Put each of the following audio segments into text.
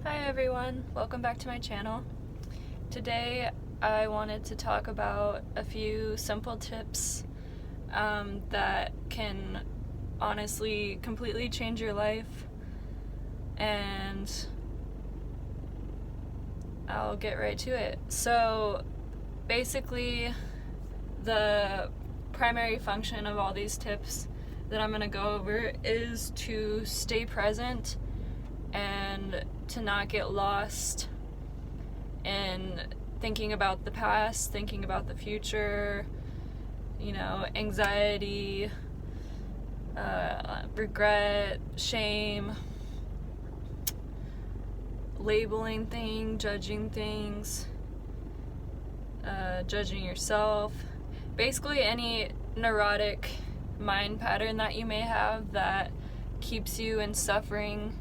Hi everyone, welcome back to my channel. Today I wanted to talk about a few simple tips that can honestly completely change your life, and I'll get right to it. So basically the primary function of all these tips that I'm going to go over is to stay present and to not get lost in thinking about the past, thinking about the future, anxiety, regret, shame, labeling things, judging things, judging yourself. Basically any neurotic mind pattern that you may have that keeps you in suffering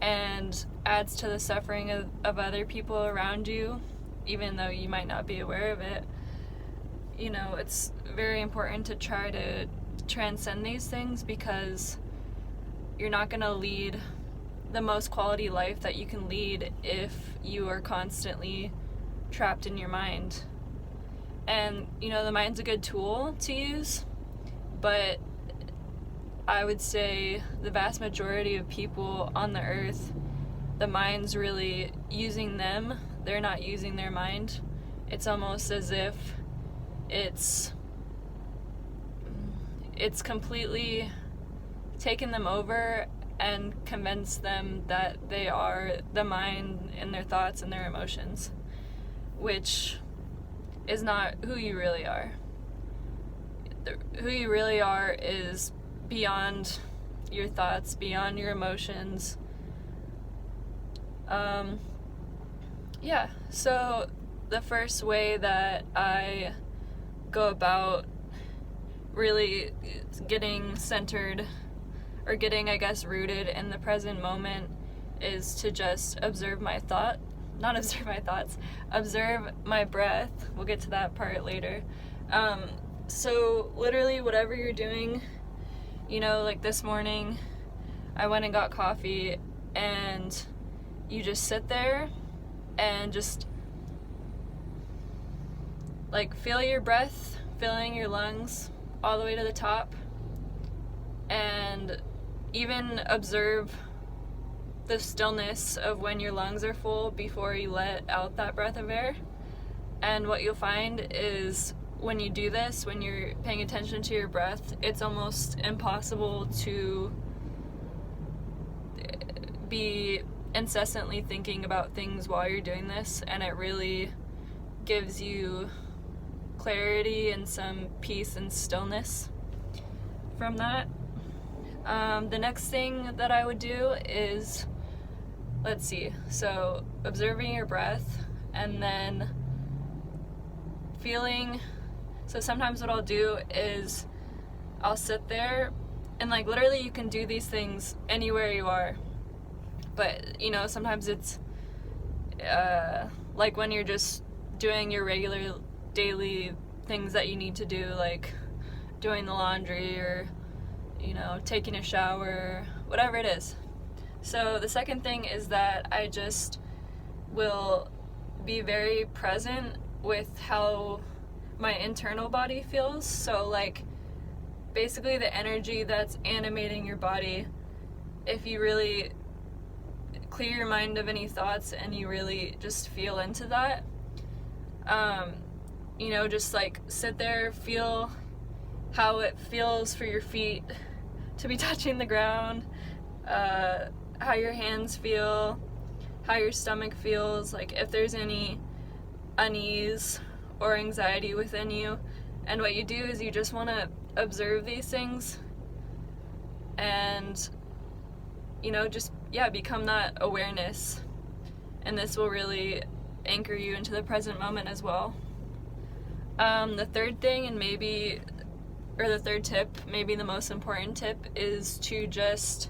and adds to the suffering of other people around you, even though you might not be aware of it. It's very important to try to transcend these things, because you're not going to lead the most quality life that you can lead if you are constantly trapped in your mind. And the mind's a good tool to use, but I would say the vast majority of people on the earth, the mind's really using them. They're not using their mind. It's almost as if it's completely taken them over and convinced them that they are the mind and their thoughts and their emotions, which is not who you really are. Who you really are is beyond your thoughts, beyond your emotions. So the first way that I go about really getting centered, or getting, I guess, rooted in the present moment, is to just observe my thoughts. Observe my breath. We'll get to that part later. So literally whatever you're doing, like this morning, I went and got coffee, and you just sit there and just feel your breath filling your lungs all the way to the top, and even observe the stillness of when your lungs are full before you let out that breath of air. And what you'll find is, when you do this, when you're paying attention to your breath, it's almost impossible to be incessantly thinking about things while you're doing this, and it really gives you clarity and some peace and stillness from that. The next thing that I would do is, so observing your breath, and then feeling. So sometimes what I'll do is I'll sit there, and literally you can do these things anywhere you are, but sometimes it's when you're just doing your regular daily things that you need to do, like doing the laundry, or taking a shower, whatever it is. So the second thing is that I just will be very present with how my internal body feels. So basically the energy that's animating your body, if you really clear your mind of any thoughts and you really just feel into that, just sit there, feel how it feels for your feet to be touching the ground, how your hands feel, how your stomach feels, if there's any unease or anxiety within you. And what you do is you just want to observe these things and become that awareness, and this will really anchor you into the present moment as well. The third thing, the third tip, maybe the most important tip, is to just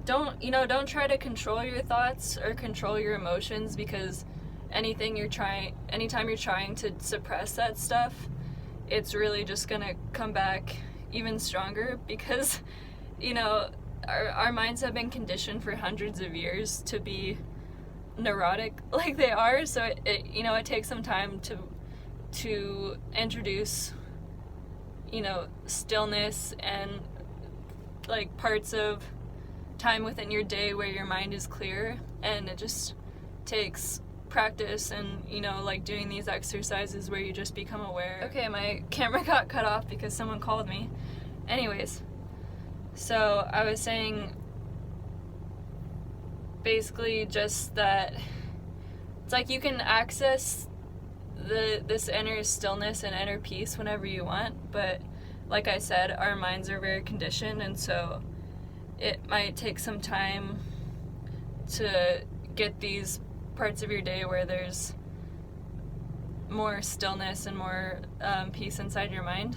don't try to control your thoughts or control your emotions, because anytime you're trying to suppress that stuff, it's really just gonna come back even stronger, because our minds have been conditioned for hundreds of years to be neurotic like they are, so it takes some time to introduce stillness and like parts of time within your day where your mind is clear, and it just takes practice and like doing these exercises where you just become aware. Okay, my camera got cut off because someone called me. Anyways, so I was saying basically just that it's like you can access this inner stillness and inner peace whenever you want, but like I said, our minds are very conditioned, and so it might take some time to get these parts of your day where there's more stillness and more peace inside your mind.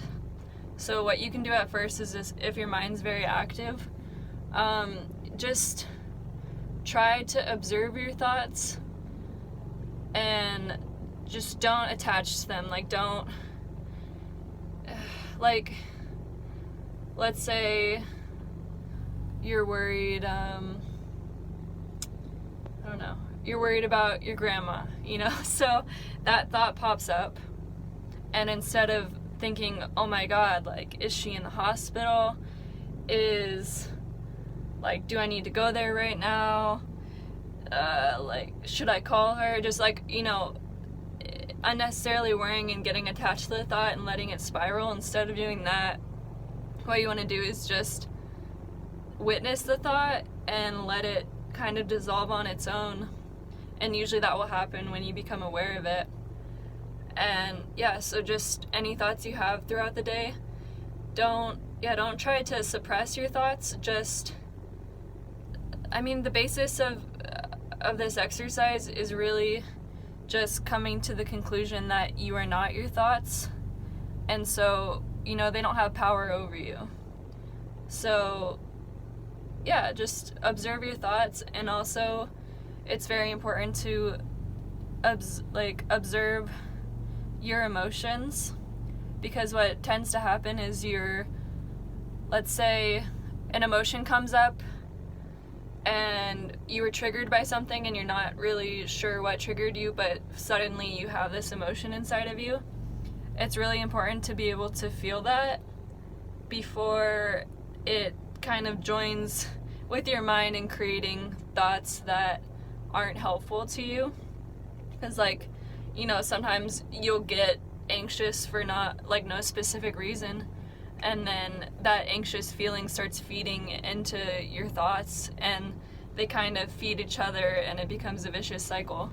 So what you can do at first is just, if your mind's very active, just try to observe your thoughts and just don't attach to them. Like, don't, like, let's say you're worried, I don't know, you're worried about your grandma, so that thought pops up, and instead of thinking, oh my god, like, is she in the hospital? Do I need to go there right now? Should I call her? Just unnecessarily worrying and getting attached to the thought and letting it spiral. Instead of doing that, what you want to do is just witness the thought and let it kind of dissolve on its own. And usually that will happen when you become aware of it. And yeah, so just any thoughts you have throughout the day, don't try to suppress your thoughts. The basis of this exercise is really just coming to the conclusion that you are not your thoughts, and so they don't have power over you. So yeah, just observe your thoughts, and also it's very important to observe your emotions, because what tends to happen is let's say an emotion comes up and you were triggered by something and you're not really sure what triggered you, but suddenly you have this emotion inside of you. It's really important to be able to feel that before it kind of joins with your mind in creating thoughts that aren't helpful to you. Because sometimes you'll get anxious for no specific reason, and then that anxious feeling starts feeding into your thoughts, and they kind of feed each other, and it becomes a vicious cycle.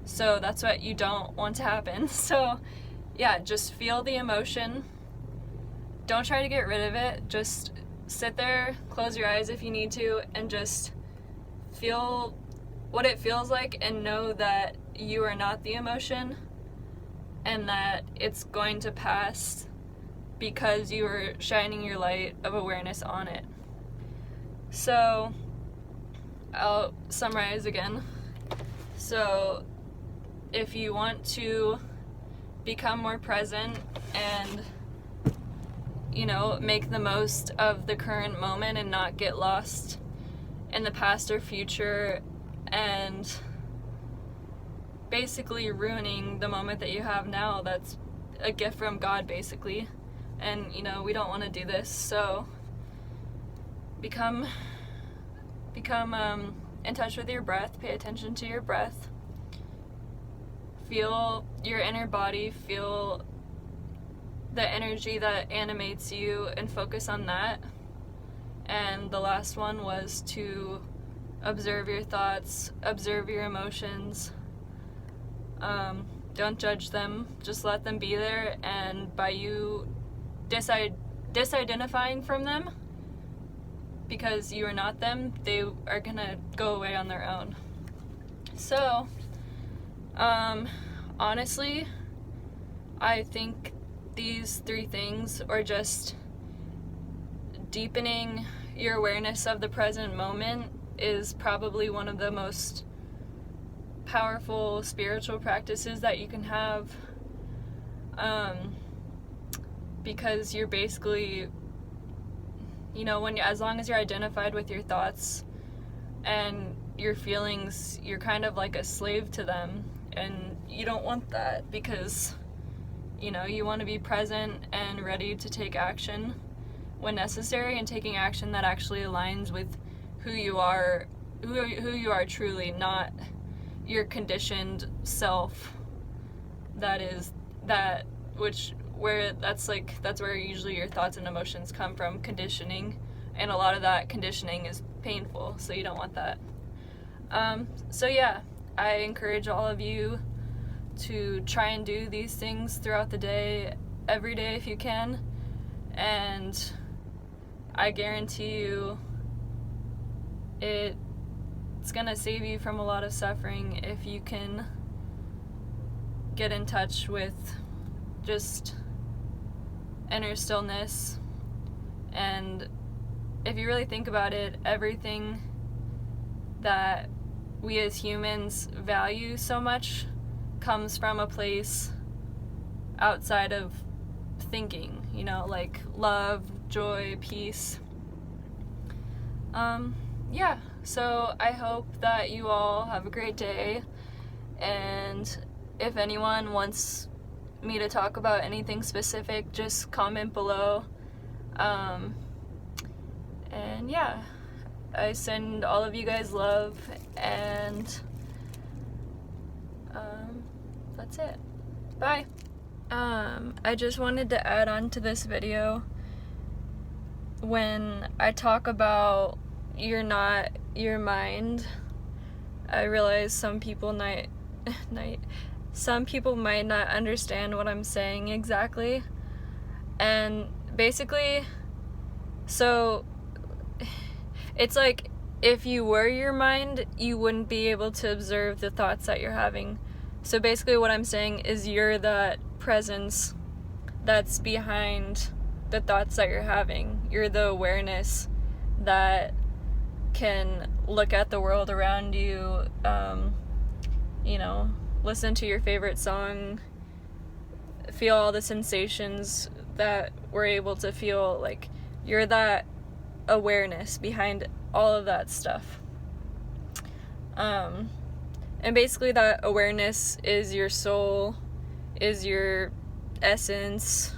So that's what you don't want to happen. So yeah, just feel the emotion. Don't try to get rid of it. Just sit there, close your eyes if you need to, and just feel what it feels like, and know that you are not the emotion, and that it's going to pass because you are shining your light of awareness on it. So I'll summarize again. So if you want to become more present and make the most of the current moment and not get lost in the past or future and basically ruining the moment that you have now, that's a gift from God, basically. And we don't want to do this. So become in touch with your breath. Pay attention to your breath. Feel your inner body. Feel the energy that animates you, and focus on that. And the last one was to observe your thoughts, observe your emotions. Don't judge them, just let them be there, and by you disidentifying from them, because you are not them, they are gonna go away on their own. So, honestly, I think these 3 things, or just deepening your awareness of the present moment, is probably one of the most powerful spiritual practices that you can have, because you're basically You know, as long as you're identified with your thoughts and your feelings, you're kind of like a slave to them, and you don't want that, because, you know, you want to be present and ready to take action when necessary, and taking action that actually aligns with who you are truly, not your conditioned self. That's where usually your thoughts and emotions come from, conditioning, and a lot of that conditioning is painful, so you don't want that. So yeah, I encourage all of you to try and do these things throughout the day, every day if you can, and I guarantee you it's gonna save you from a lot of suffering if you can get in touch with just inner stillness. And if you really think about it, everything that we as humans value so much comes from a place outside of thinking, you know, like love, joy, peace. Yeah, so I hope that you all have a great day, and if anyone wants me to talk about anything specific, just comment below. And yeah, I send all of you guys love, and that's it. Bye. I just wanted to add on to this video, when I talk about you're not your mind, I realize some people might not understand what I'm saying exactly. And basically, so it's like, if you were your mind, you wouldn't be able to observe the thoughts that you're having. So basically what I'm saying is, you're that presence that's behind the thoughts that you're having. You're the awareness that can look at the world around you, you know, listen to your favorite song, feel all the sensations that we're able to feel. Like, you're that awareness behind all of that stuff. And basically that awareness is your soul, is your essence,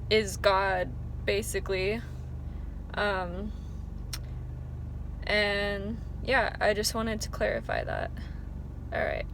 is God, basically. And yeah, I just wanted to clarify that. Alright.